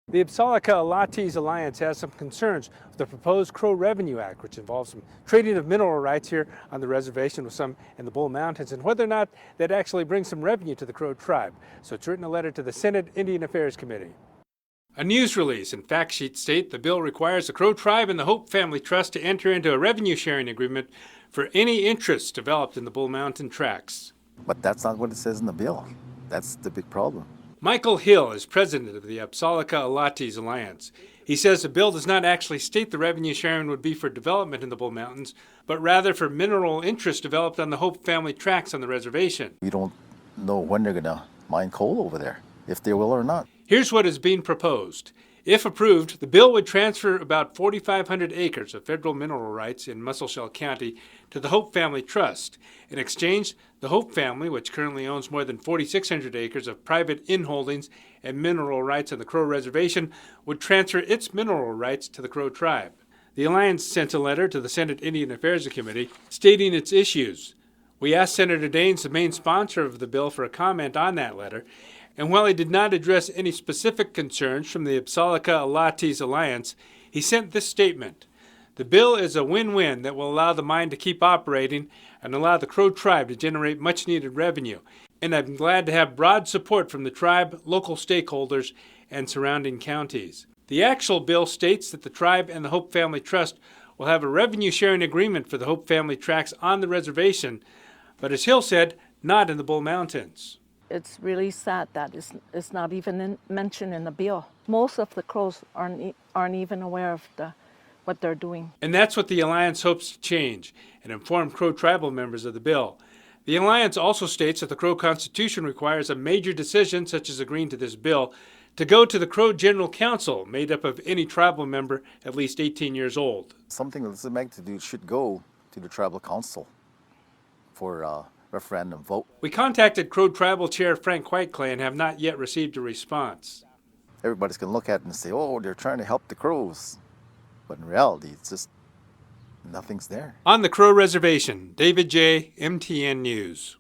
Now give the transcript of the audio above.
The Absaalooke Allottees Alliance has some concerns with the proposed Crow Revenue Act, which involves some trading of mineral rights here on the reservation with some in the Bull Mountains, and whether or not that actually brings some revenue to the Crow tribe. So it's written a letter to the Senate Indian Affairs Committee. A news release and fact sheet state the bill requires the Crow tribe and the Hope Family Trust to enter into a revenue sharing agreement for any interests developed in the Bull Mountain tracts. But that's not what it says in the bill. That's the big problem. Michael Hill is president of the Absaalooke Allottees Alliance. He says the bill does not actually state the revenue sharing would be for development in the Bull Mountains, but rather for mineral interests developed on the Hope Family tracts on the reservation. We don't know when they're going to mine coal over there, if they will or not. Here's what is being proposed. If approved, the bill would transfer about 4,500 acres of federal mineral rights in Musselshell County to the Hope Family Trust. In exchange, the Hope family, which currently owns more than 4,600 acres of private inholdings and mineral rights on the Crow Reservation, would transfer its mineral rights to the Crow tribe. The Alliance sent a letter to the Senate Indian Affairs Committee stating its issues. We asked Senator Daines, the main sponsor of the bill, for a comment on that letter, and while he did not address any specific concerns from the Absaalooke Allottees Alliance, he sent this statement. The bill is a win-win that will allow the mine to keep operating and allow the Crow tribe to generate much-needed revenue, and I'm glad to have broad support from the tribe, local stakeholders, and surrounding counties. The actual bill states that the tribe and the Hope Family Trust will have a revenue-sharing agreement for the Hope Family tracts on the reservation, but as Hill said, not in the Bull Mountains. It's really sad that it's not even mentioned in the bill. Most of the Crows aren't even aware of what they're doing. And that's what the Alliance hopes to change and inform Crow tribal members of the bill. The Alliance also states that the Crow Constitution requires a major decision, such as agreeing to this bill, to go to the Crow General Council, made up of any tribal member at least 18 years old. Something of this magnitude should go to the tribal council for referendum vote. We contacted Crow Tribal Chair Frank Whiteclay and have not yet received a response. Everybody's going to look at it and say, oh, they're trying to help the Crows. But in reality, it's just nothing's there. On the Crow Reservation, David J., MTN News.